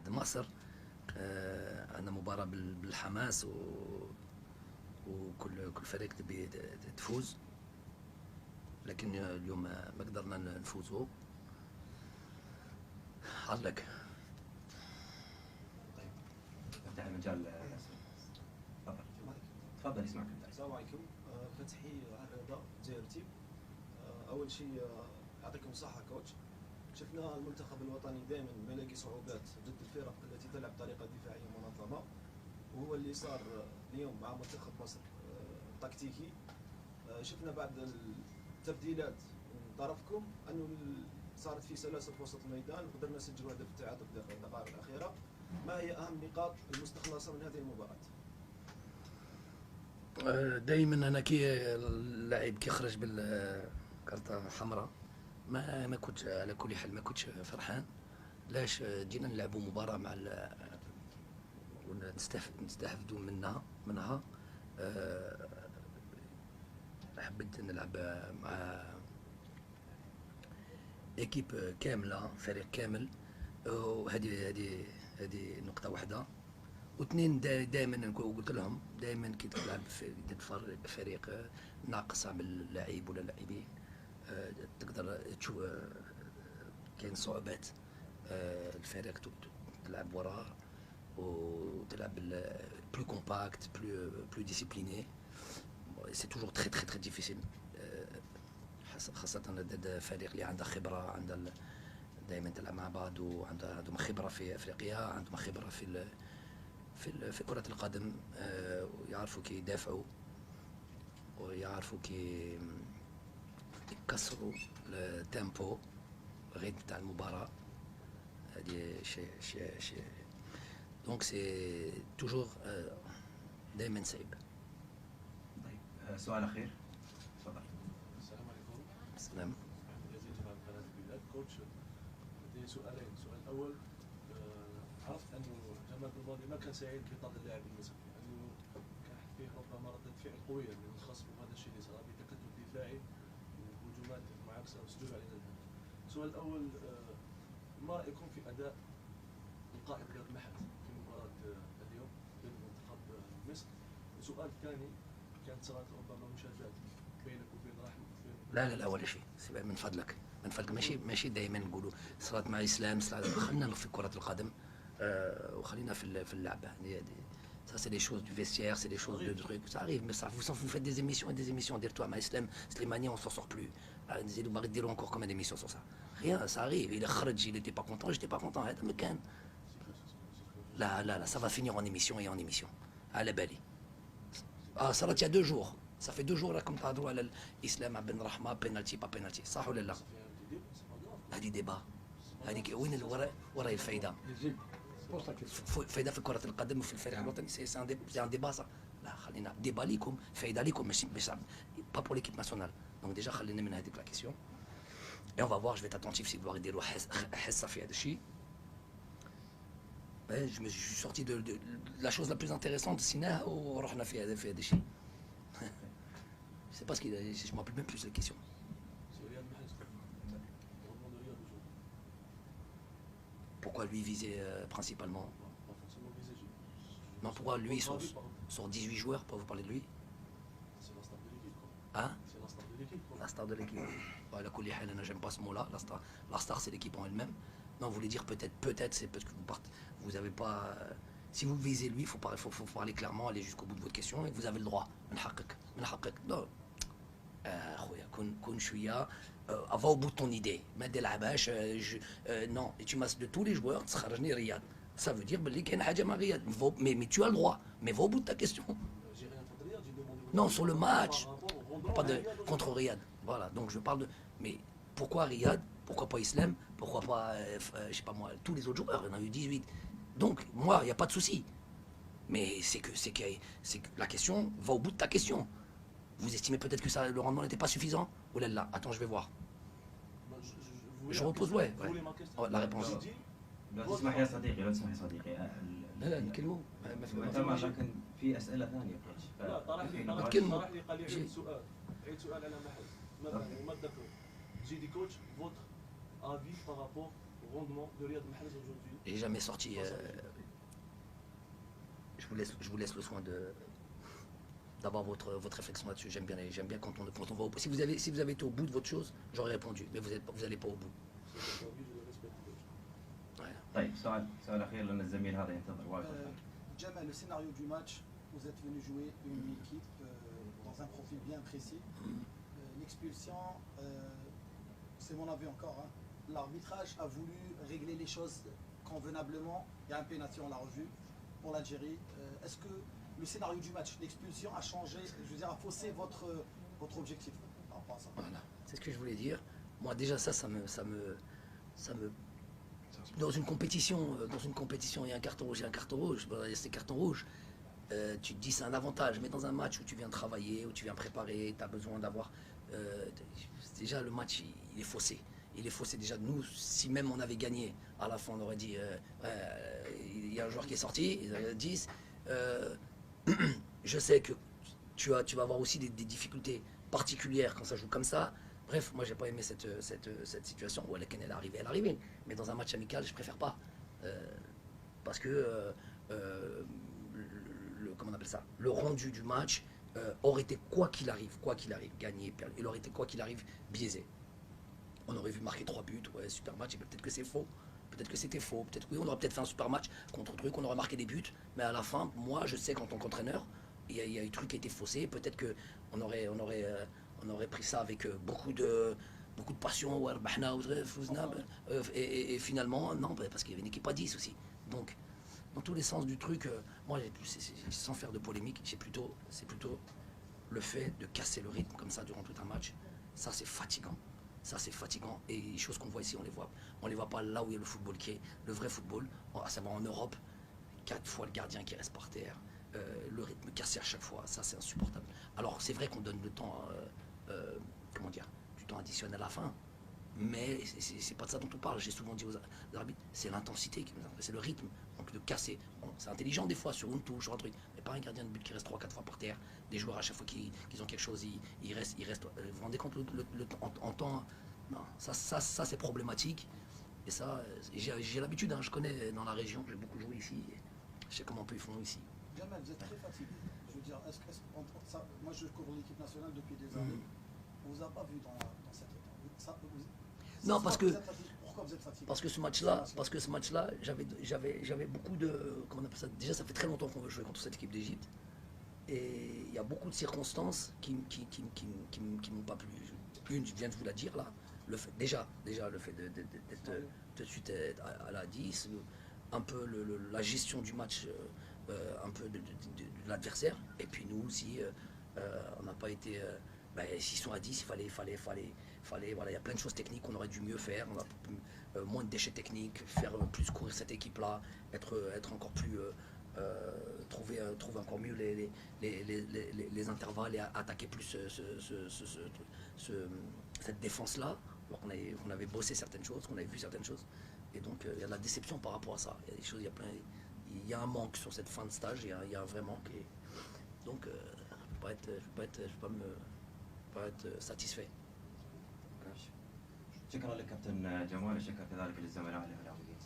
مصر. عندنا مباراة بالحماس وكل فريق تبي تفوز، لكن اليوم ما قدرنا نفوزوا. علق. طيب نفتح المجال. تفضل يسمعك. السلام عليكم. فتحي الرياضة جزائرتي. أول شيء يعطيكم الصحة كوتش. شفنا المنتخب الوطني دائما ما يلاقي صعوبات ضد الفرق التي تلعب بطريقة دفاعية منظمة، وهو اللي صار اليوم مع منتخب مصر تكتيكي. شفنا بعد التبديلات من طرفكم أنه صارت في سلاسة في وسط الميدان، وقدرنا نسجل هدف التعادل في الدقائق الأخيرة. ما هي أهم نقاط المستخلصة من هذه المباراة؟ دائما انا كي اللاعب كيخرج بالكارطه حمراء ما كنتش على كل حال ما كنتش فرحان. لاش جينا نلعبوا مباراه مع ونستفدوا منها. حبيت نلعب مع ايكيب كامله، فريق كامل، وهذه نقطه واحده. واثنين دائما قلت لهم دائما كي تلعب ضد فريق ناقص باللاعب ولا لاعبين تقدر تشوف كاين صعوبات. الفريق تلعب وراه وتلعب بلو كومباكت بلو ديسيبليني. سي توجور تري تري تري ديفيسيل، خاصة ضد فريق اللي عنده خبرة، عنده دائما تلعب مع بعض وعندهم خبرة في افريقيا، عندهم خبرة في كرة القدم، يعرفوا كي يدافعوا ويعرفوا كي يكسروا التيمبو الريتم تاع المباراة. هذه شيء دونك سي توجور دائما صعيب. طيب سؤال أخير. تفضل. السلام عليكم. السلام. يزيد جمال قناة البلاد. كوتش لدي سؤالين. السؤال الأول، عرفت أنه جمال بالماضي ما كان سعيد بطرد اللاعب المصري، لأنه كان فيه ربما ردة فعل قوية من الخصم، وهذا الشيء اللي صار بتكتل دفاعي وهجومات معاكسة وسجول علينا الهدف. السؤال الأول، ما رأيكم في أداء القائد رياض محد في مباراة اليوم ضد منتخب مصر؟ السؤال الثاني، كانت صارت ربما مشاجرات بينك وبين رحمة لا ولا شيء، من فضلك ماشي دائما نقولوا صارت مع اسلام، خلينا في كرة القدم وخلينا في اللعبة. Ça c'est des choses du vestiaire, c'est des choses de trucs, ça arrive, mais ça vous faites des émissions, dire-toi مع Slimani on s'en sort plus. نزيدوا باغي ديروا encore combien d'émissions sur ça? Rien, ça arrive. Il خرج, il était pas content, j'étais pas content. هذا مكان. لا ça va finir en émission et en émission. على بالي. صارت il y a 2 jours. Ça fait 2 jours راكم تهضروا على الاسلام بن رحمه بينالتي با بينالتي، صح ولا لا؟ هذه ديبا، هذه وين وراي الفايده؟ فايده في كره القدم وفي الفريق الوطني سي ان ديبا صح؟ لا خلينا ديبا ليكم، فايده ليكم ماشي با بور ليكيب ناسيونال. دونك ديجا خلينا من هذيك لا كيسيون اي اون فا فوار. جو في اتونتيف سي فوار يديروا حصه في هذا الشيء. Je me suis sorti de la chose la plus intéressante سيناها ورحنا في هذا الشيء. Je sais pas ce qu'il a, je me rappelle même plus la question. Pourquoi lui viser principalement? Non, pourquoi lui sur 18 joueurs, pour vous parler de lui? C'est la star de l'équipe. Hein? C'est la star de l'équipe. La star de l'équipe. Voilà, j'aime pas ce mot-là. La star c'est l'équipe en elle-même. Non, vous voulez dire peut-être c'est parce que vous avez pas. Si vous visez lui, faut parler clairement, aller jusqu'au bout de votre question et vous avez le droit. Non. خويا كون شويه افا au bout de ton idée. ما تلعبهاش non, et tu m'as de tous les joueurs تخرجني رياض. Ça veut dire بلي كاين حاجه مع رياض. Mais tu as le droit. Mais va au bout de ta question. Non, sur le match. Pas de contre Riyad. Voilà, donc je parle de. Mais pourquoi Riyad? Pourquoi pas Islam? Pourquoi pas je sais pas moi, tous les autres joueurs, il y en a eu 18. Donc moi, il n'y a pas de souci. Mais c'est que la question va au bout de ta question. Vous estimez peut-être que le rendement n'était pas suffisant? Ou là, attends, je vais voir. Je repose, ouais. La réponse. لا تسمح يا صديقي، لا تسمح يا صديقي. لا نكلموا. لكن في أسئلة ثانية. لا طرح لي قال لي عيد سؤال على محل. ما ذكر. جي دي كوتش، votre avis par rapport rendement de Riyad Mahrez aujourd'hui. J'ai jamais sorti. Je vous laisse le soin d'avoir votre réflexion là-dessus. J'aime bien quand on va au bout. Si vous avez été au bout de votre chose, j'aurais répondu. Mais vous n'allez pas au bout. C'est un avis, je le respecte, coach. Ouais. طيب سؤال اخير لان الزميل هذا ينتظر واقف. Jamal, le scénario du match, vous êtes venu jouer une équipe dans un profil bien précis. L'expulsion, c'est mon avis encore. Hein. L'arbitrage a voulu régler les choses convenablement. Il y a un pénalty, on l'a revu, pour l'Algérie. Est-ce que le scénario du match, l'expulsion, a changé, je veux dire, a faussé votre objectif par rapport à ça? Voilà, c'est ce que je voulais dire. Moi déjà ça me dans une compétition, il y a un carton rouge, c'est carton rouge. Tu te dis c'est un avantage, mais dans un match où tu viens travailler, où tu viens préparer, tu as besoin d'avoir. Déjà le match il est faussé. Il est faussé déjà. Nous, si même on avait gagné, à la fin on aurait dit il y a un joueur qui est sorti, ils avaient 10. Je sais que tu vas avoir aussi des difficultés particulières quand ça joue comme ça. Bref, moi j'ai pas aimé cette situation où elle est arrivée. Mais dans un match amical, je préfère pas. Parce que comment on appelle ça, le rendu du match aurait été quoi qu'il arrive, gagné, perdu, il aurait été quoi qu'il arrive biaisé. On aurait vu marquer 3 buts, ouais, super match, et peut-être que c'est faux. Peut-être que c'était faux, peut-être oui, on aurait peut-être fait un super match contre truc, on aurait marqué des buts, mais à la fin, moi je sais qu'en tant qu'entraîneur, il y a eu truc qui a été faussé, peut-être que on aurait pris ça avec beaucoup de passion, et finalement, non, parce qu'il y avait une équipe à 10 aussi. Donc, dans tous les sens du truc, moi, sans faire de polémique, c'est plutôt le fait de casser le rythme comme ça durant tout un match. Ça, c'est fatigant. Et les choses qu'on voit ici, on les voit pas là où il y a le football qui est le vrai football, à savoir en Europe, 4 fois le gardien qui reste par terre, le rythme cassé à chaque fois, ça c'est insupportable. Alors c'est vrai qu'on donne le temps, du temps additionnel à la fin, mais c'est pas de ça dont on parle. J'ai souvent dit aux arbitres, c'est l'intensité qui nous intéresse, c'est le rythme, donc de casser. Bon, c'est intelligent des fois sur une touche, sur un truc, mais pas un gardien de but qui reste 3-4 fois par terre, des joueurs à chaque fois qu'ils ont quelque chose, ils restent. Vous vous rendez compte en temps, non, ça c'est problématique. Et ça, j'ai l'habitude, hein, je connais dans la région, j'ai beaucoup joué ici, je sais comment ils font ici. Jamal, vous êtes très fatigué. Je veux dire, moi je couvre l'équipe nationale depuis des années. On vous a pas vu dans cet état. Non, parce que pourquoi vous êtes fatigué? Parce que ce match-là, j'avais beaucoup de, comment on appelle ça, déjà ça fait très longtemps qu'on veut jouer contre cette équipe d'Égypte, et il y a beaucoup de circonstances qui m'ont pas plu. Une, je viens de vous la dire là, déjà le fait d'être tout de suite à la 10, un peu la gestion du match, un peu de l'adversaire, et puis nous aussi, on n'a pas été, s'ils sont à 10, il fallait, voilà, il y a plein de choses techniques qu'on aurait dû mieux faire, on a moins de déchets techniques, faire plus courir cette équipe-là, être encore plus, trouver encore mieux les intervalles et attaquer plus cette défense-là, alors qu'on avait bossé certaines choses, qu'on avait vu certaines choses, et donc il y a de la déception par rapport à ça. Il y a des choses, il y a un manque sur cette fin de stage, il y a un vrai manque, et donc je ne peux pas être satisfait. شكرا لك كابتن جمال، شكرا كذلك للزملاء الاعلاميين.